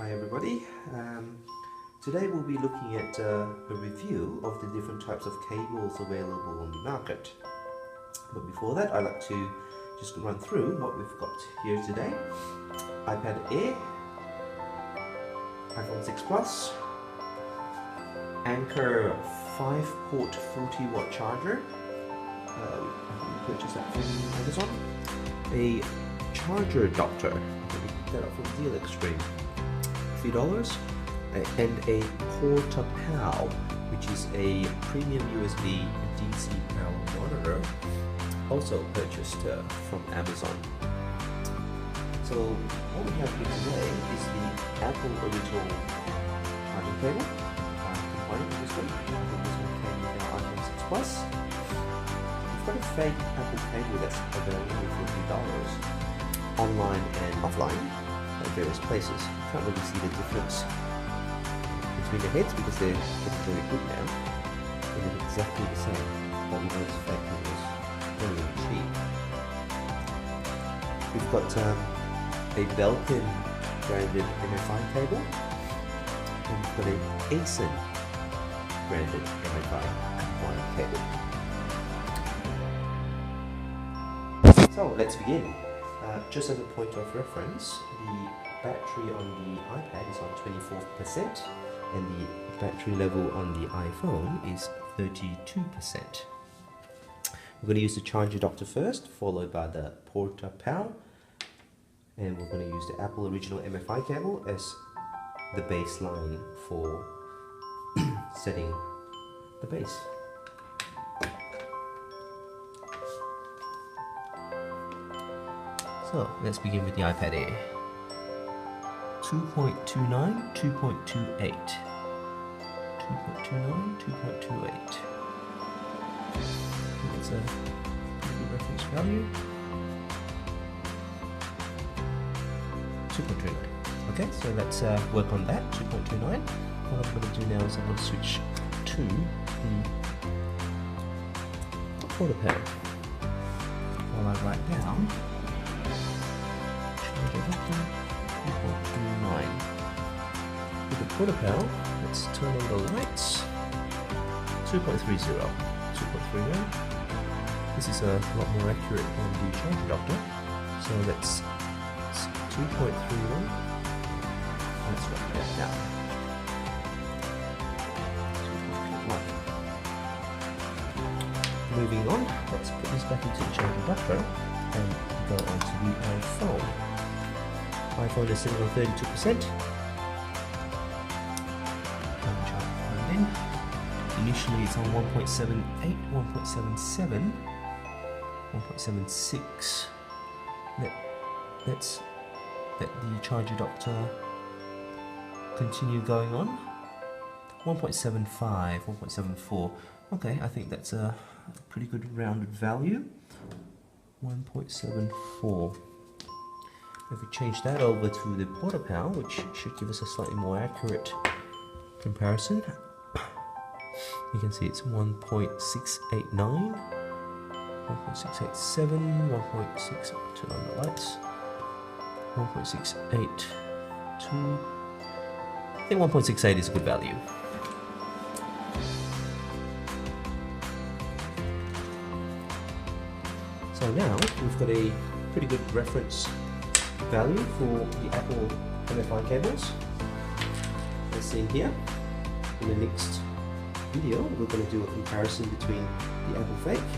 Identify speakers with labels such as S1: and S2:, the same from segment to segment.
S1: Hi everybody. Today we'll be looking at a review of the different types of cables available on the market. But before that, I'd like to just run through what we've got here today. iPad Air, iPhone 6 Plus, Anchor 5-port 40-watt charger. We purchased that from Amazon. A charger adapter. We picked that up from Deal Extreme. $3. And a Porta-Pal, which is a premium USB DC power monitor, also purchased from Amazon. So what we have here today is the Apple original charging cable. Component of this one. This one came with our iPhone 6 Plus. We've got a fake Apple cable that's available for $3 online and offline at various places. You can't really see the difference between the heads because they're getting very good now. They look exactly the same, but we know it's fake and it's very cheap. We've got a Belkin branded MFI cable, and we've got an ASIN branded MFI compliant cable. So let's begin. Just as a point of reference, the battery on the iPad is on 24% and the battery level on the iPhone is 32%. We're going to use the charger adapter first, followed by the Porta-Pal, and we're going to use the Apple original MFI cable as the baseline for setting the base. So let's begin with the iPad Air. 2.29, 2.28. 2.29, 2.28. That's a pretty good reference value. 2.29. Okay, so let's work on that, 2.29. What I'm going to do now is I'm going to switch to the Porta-Pal. While I write down 2.29. With the Porta-Pal, let's turn on the lights. 2.30. 2.31. This is a lot more accurate on the charge adapter. So let's 2.31. Let's write that down. 2.1. Moving on, let's put this back into the charge adapter and go on to the iPhone. iPhone is sitting on 32%. Initially it's on 1.78, 1.77, 1.76. Let's let the charge adapter continue going on. 1.75, 1.74. Okay, I think that's a pretty good rounded value. 1.74. If we change that over to the Porta-Pal, which should give us a slightly more accurate comparison, you can see it's 1.689, 1.687, 1.6, turn on the lights, 1.682, I think 1.68 is a good value. So now we've got a pretty good reference value for the Apple MFI cables. As seen here, in the next video we're going to do a comparison between the Apple Fake,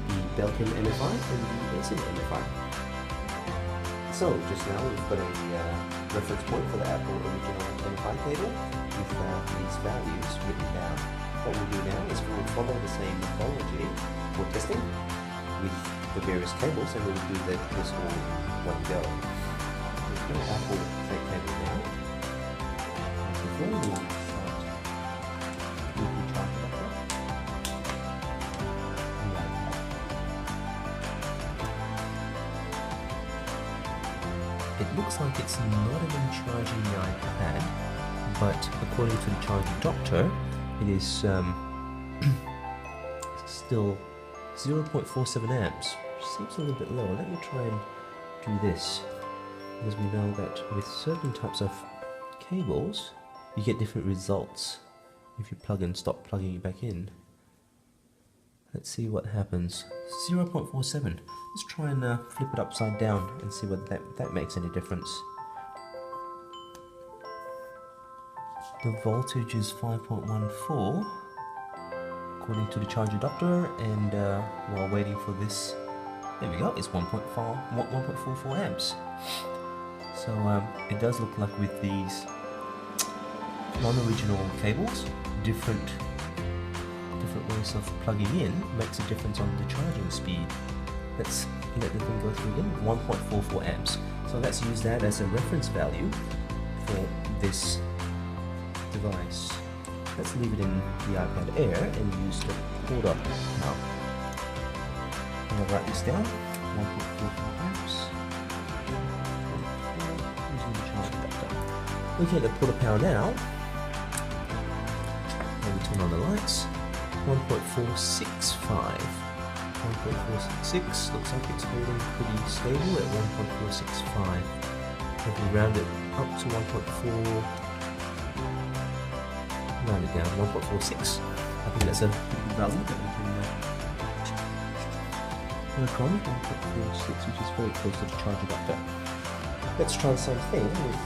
S1: the Belkin MFI and the ASIN MFI. So just now we've got a reference point for the Apple original MFI cable with these values written down. What we'll do now is we'll follow the same methodology for testing with the various cables, and we'll do this all in one go. Apple Fake cable now. Before we start with the charge adapter, it looks like it's not even charging the iPad, but according to the charge adapter, it is still 0.47 amps. Seems a little bit low. Let me try and do this, because we know that with certain types of cables, you get different results if you plug and stop plugging it back in. Let's see what happens. 0.47. Let's try and flip it upside down and see whether that makes any difference. The voltage is 5.14 according to the charge adapter, and while waiting for this, there we go, it's 1.44 amps. So it does look like with these non-original cables, different ways of plugging in makes a difference on the charging speed. Let's let the thing go through again. 1.44 amps. So let's use that as a reference value for this device. Let's leave it in the iPad Air and use the port up now. I'm going to write this down. 1.44 amps. Using the charge adapter. Looking at the port power now. And we turn on the lights. 1.465. 1.466 looks like it's holding pretty stable at 1.465. If we round it up to 1.4, round it down 1.46. I think that's a good value that we can work on. 1.46, which is very close to the charge adapter. Let's try the same thing with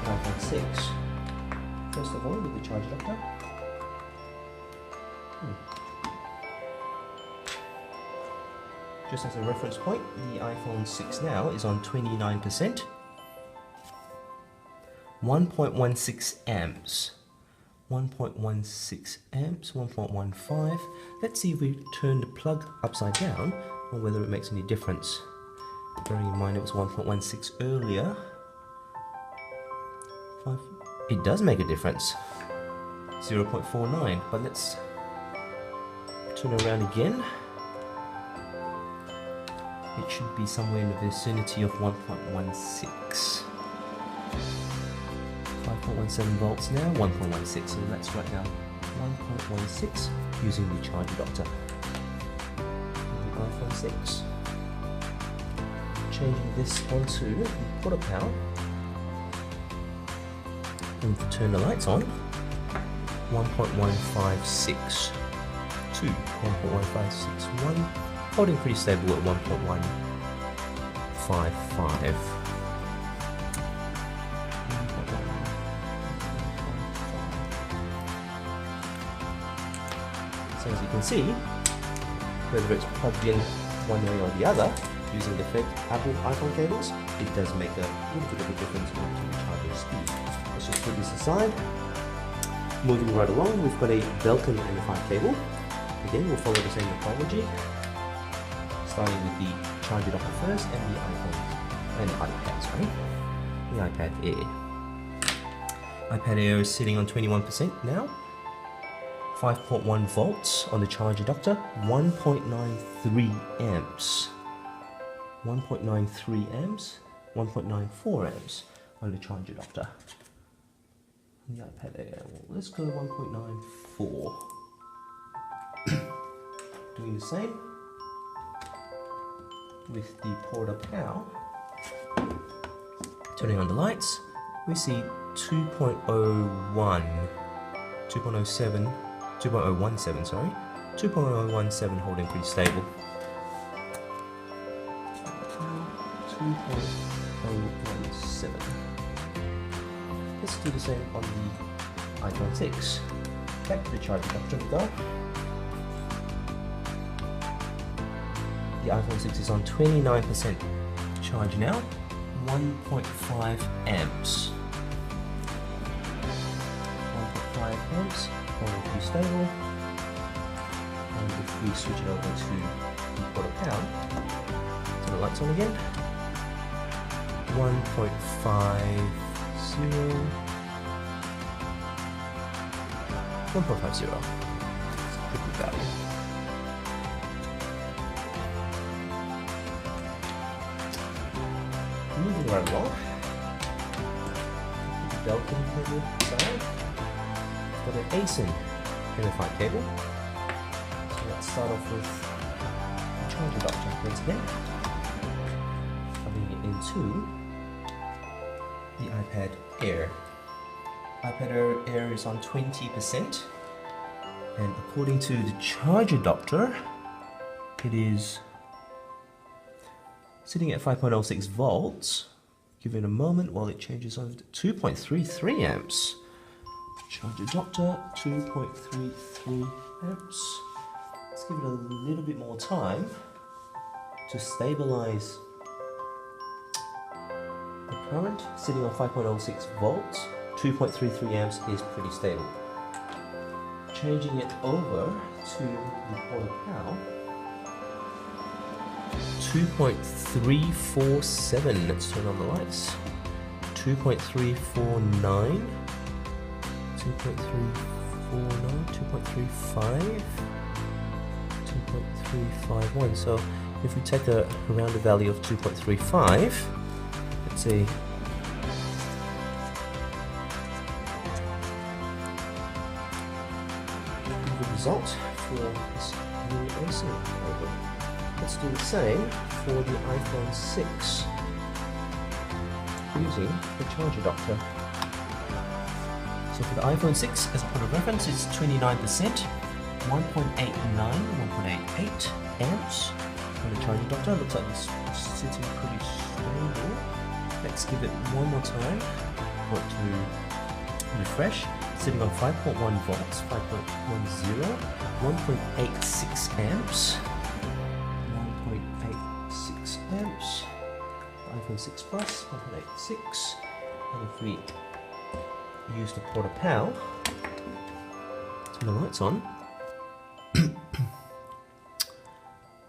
S1: iPhone 6. First of all, with the charge adapter. Just as a reference point, the iPhone 6 now is on 29%. 1.16 amps. 1.16 amps, 1.15. Let's see if we turn the plug upside down or whether it makes any difference. Bearing in mind it was 1.16 earlier. It does make a difference. 0.49, but let's turn around again. It should be somewhere in the vicinity of 1.16. 5.17 volts now, 1.16. So let's write down 1.16 using the charge adapter. The iPhone 6. Changing this onto the quarter power. And turn the lights on. 1.156 to 1.1561. Holding pretty stable at 1.155. So as you can see, whether it's plugged in one way or the other, using the fake Apple iPhone cables, it does make a little bit of a difference in the charging speed. Let's just put this aside. Moving right along, we've got a Belkin MFI cable. Again, we'll follow the same topology. Starting with the charge adapter first and the iPhone and iPad, sorry. The iPad Air. iPad Air is sitting on 21% now. 5.1 volts on the charge adapter. 1.93 amps. 1.93 amps. 1.94 amps on the charge adapter. The iPad Air. Well, let's go 1.94. Doing the same with the port up now. Turning on the lights, we see 2.01, 2.07, 2.017, sorry, 2.017 holding pretty stable. 2.017. Let's do the same on the iPhone 6. Back to the charge adapter we go. The iPhone 6 is on 29% charge now, 1.5 amps. 1.5 amps, holding pretty stable. And if we switch it over to the quarter power, turn the lights on again. 1.50. 1.50. It's a pretty good value. Moving right along. The Belkin cable side. Got an ASIN MFI cable. So let's start off with the charge adapter once again. Plugging it into the iPad Air. iPad Air is on 20%, and according to the charge adapter, it is sitting at 5.06 volts. Give it a moment while it changes on to 2.33 amps. Charge adapter, 2.33 amps. Let's give it a little bit more time to stabilize the current. Sitting on 5.06 volts, 2.33 amps is pretty stable. Changing it over to the Porta Power, 2.347. Let's turn on the lights. 2.349, 2.349, 2.35, 2.351. So if we take a rounded value of 2.35, let's see. The result for this new AC cable. Let's do the same for the iPhone 6 using the charge adapter. So for the iPhone 6, as a point of reference, it's 29%, 1.89, 1.88 amps. And the charge adapter looks like it's sitting pretty stable. Let's give it one more time for it to refresh. Sitting on 5.1 volts, 5.10, 1.86 amps. 1.86 amps. iPhone 6 Plus, 1.86. And if we use the Porta Power, turn the lights on.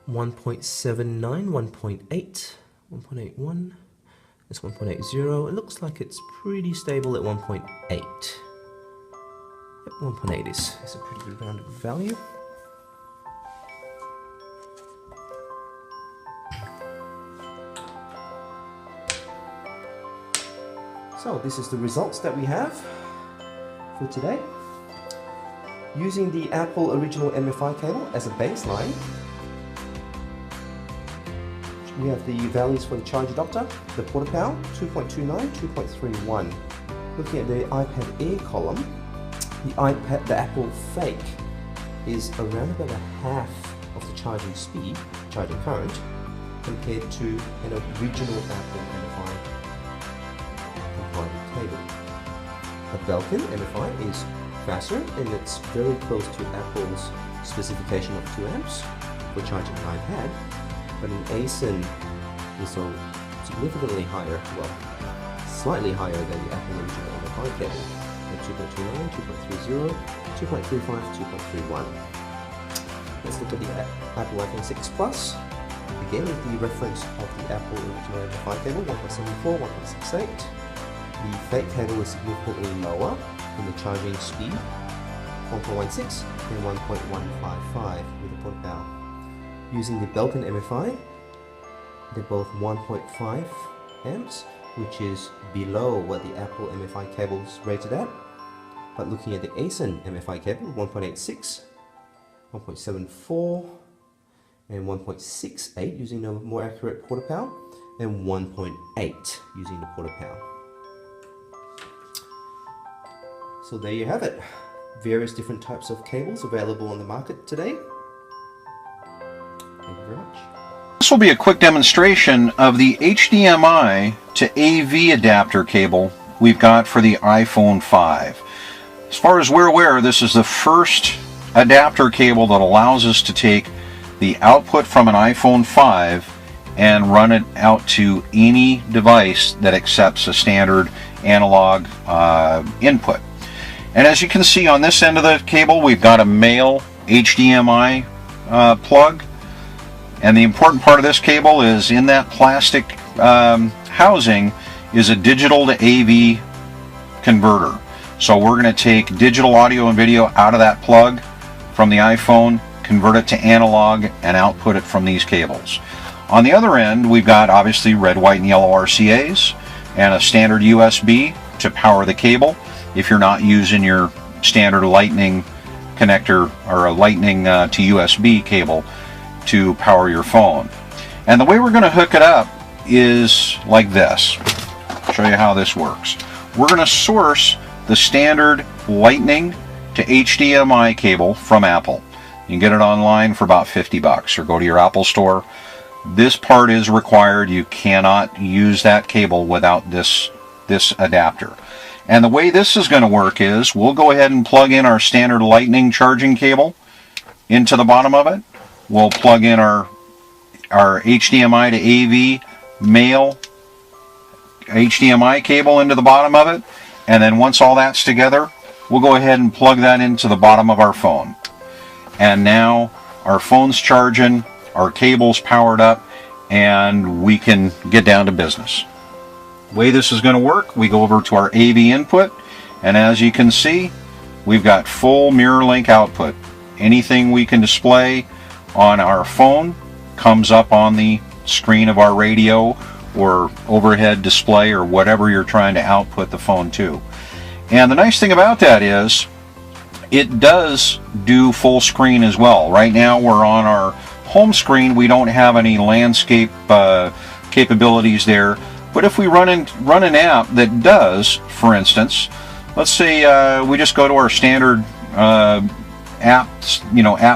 S1: 1.79, 1.8, 1.81. It's 1.80. It looks like it's pretty stable at 1.8. Yep, 1.8 is a pretty good rounded value. So this is the results that we have for today. Using the Apple original MFI cable as a baseline, we have the values for the charge adapter, the Porta Power, 2.29, 2.31. Looking at the iPad Air column, the Apple Fake is around about a half of the charging speed, charging current, compared to an original Apple MFI compliant cable. A Belkin MFI is faster and it's very close to Apple's specification of 2 amps for charging an iPad, but an ASIN is so significantly higher, well, slightly higher than the Apple original MFI cable at 2.29, 2.30, 2.35, 2.31. Let's look at the Apple iPhone 6 Plus. Again, with the reference of the Apple original MFI cable, 1.74, 1.68. The fake cable is significantly lower in the charging speed, 1.16 and 1.155 with the Porta Power. Using the Belkin MFI, they're both 1.5 amps, which is below what the Apple MFI cable is rated at. But looking at the ASIN MFI cable, 1.86, 1.74, and 1.68 using a more accurate Porta Power, and 1.8 using the Porta Power. So there you have it. Various different types of cables available on the market today. Thank you very much.
S2: This will be a quick demonstration of the HDMI to AV adapter cable we've got for the iPhone 5. As far as we're aware, this is the first adapter cable that allows us to take the output from an iPhone 5 and run it out to any device that accepts a standard analog input. And as you can see on this end of the cable, we've got a male HDMI plug. And the important part of this cable is in that plastic housing is a digital to AV converter. So we're going to take digital audio and video out of that plug from the iPhone, convert it to analog, and output it from these cables. On the other end, we've got obviously red, white, and yellow RCAs and a standard USB to power the cable if you're not using your standard lightning connector or a lightning to USB cable to power your phone. And the way we're going to hook it up is like this. I'll show you how this works. We're going to source the standard Lightning to HDMI cable from Apple. You can get it online for about 50 bucks, or go to your Apple store. This part is required. You cannot use that cable without this adapter. And the way this is going to work is we'll go ahead and plug in our standard Lightning charging cable into the bottom of it. We'll plug in our HDMI to AV male HDMI cable into the bottom of it, and then once all that's together, we'll go ahead and plug that into the bottom of our phone. And now our phone's charging, our cable's powered up, and we can get down to business. The way this is going to work, we go over to our AV input, and as you can see, we've got full mirror link output. Anything we can display on our phone comes up on the screen of our radio or overhead display or whatever you're trying to output the phone to. And the nice thing about that is it does do full screen as well. Right now we're on our home screen. We don't have any landscape capabilities there, but if we run an app that does, for instance, let's say we just go to our standard app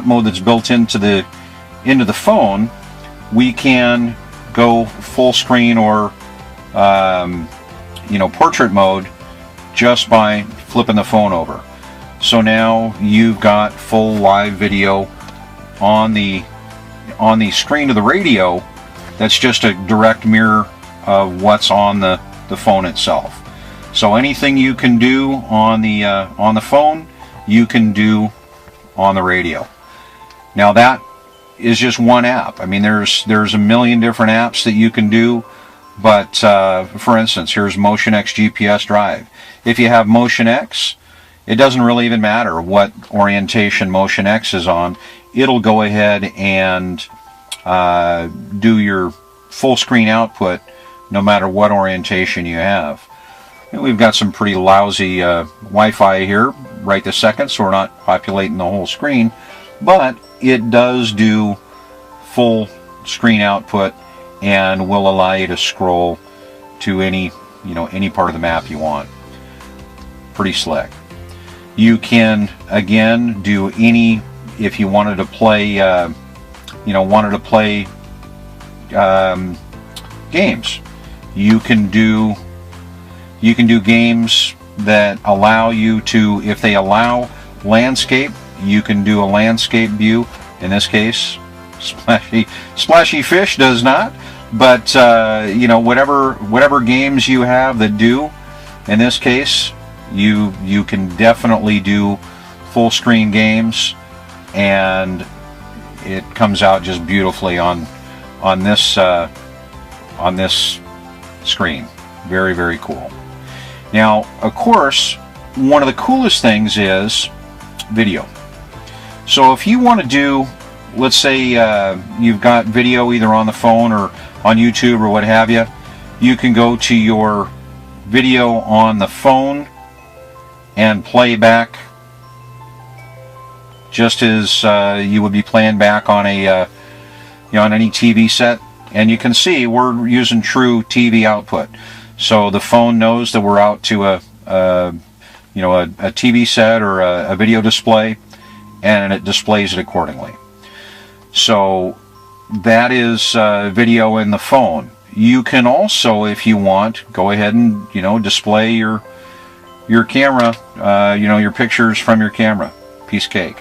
S2: mode that's built into the phone, we can go full screen or portrait mode just by flipping the phone over. So now you've got full live video on the screen of the radio. That's just a direct mirror of what's on the phone itself. So anything you can do on the phone, you can do on the radio. Now that is just one app. I mean, there's a million different apps that you can do, but for instance, here's Motion X GPS Drive. If you have Motion X, it doesn't really even matter what orientation Motion X is on. It'll go ahead and do your full screen output no matter what orientation you have. And we've got some pretty lousy Wi-Fi here right this second, so we're not populating the whole screen, but it does do full screen output and will allow you to scroll to any part of the map you want. Pretty slick. You can again do any, if you wanted to play games, you can do games that allow you to, if they allow landscape, you can do a landscape view. In this case, Splashy Fish does not, but whatever games you have that do, in this case, you can definitely do full screen games, and it comes out just beautifully on this screen. Very, very cool. Now, of course, one of the coolest things is video. So if you want to do, let's say you've got video either on the phone or on YouTube or what have you, you can go to your video on the phone and play back just as you would be playing back on on any TV set. And you can see we're using true TV output. So the phone knows that we're out to a TV set or a video display, and it displays it accordingly. So that is video in the phone. You can also, if you want, go ahead and display your camera, your pictures from your camera. Piece of cake.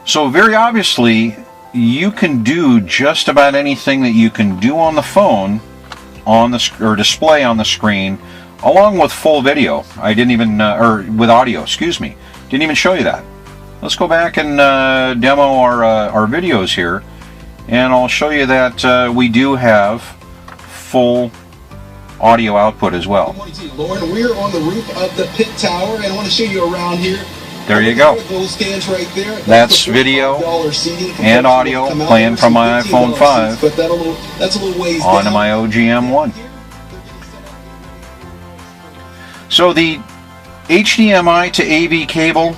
S2: So very obviously, you can do just about anything that you can do on the phone or display on the screen, along with full video. I didn't even, or with audio, excuse me. Didn't even show you that. Let's go back and demo our videos here, and I'll show you that we do have full audio output as well.
S3: Good morning to you, Lauren. We're on the roof of the Pit Tower, and I want to show you around here.
S2: There you go. That's video and audio playing from my iPhone 5 onto my OGM1. So the HDMI to AV cable,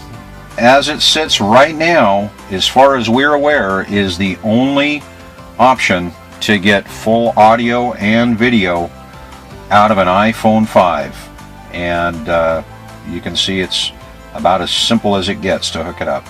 S2: as it sits right now, as far as we're aware, is the only option to get full audio and video out of an iPhone 5. and you can see it's about as simple as it gets to hook it up.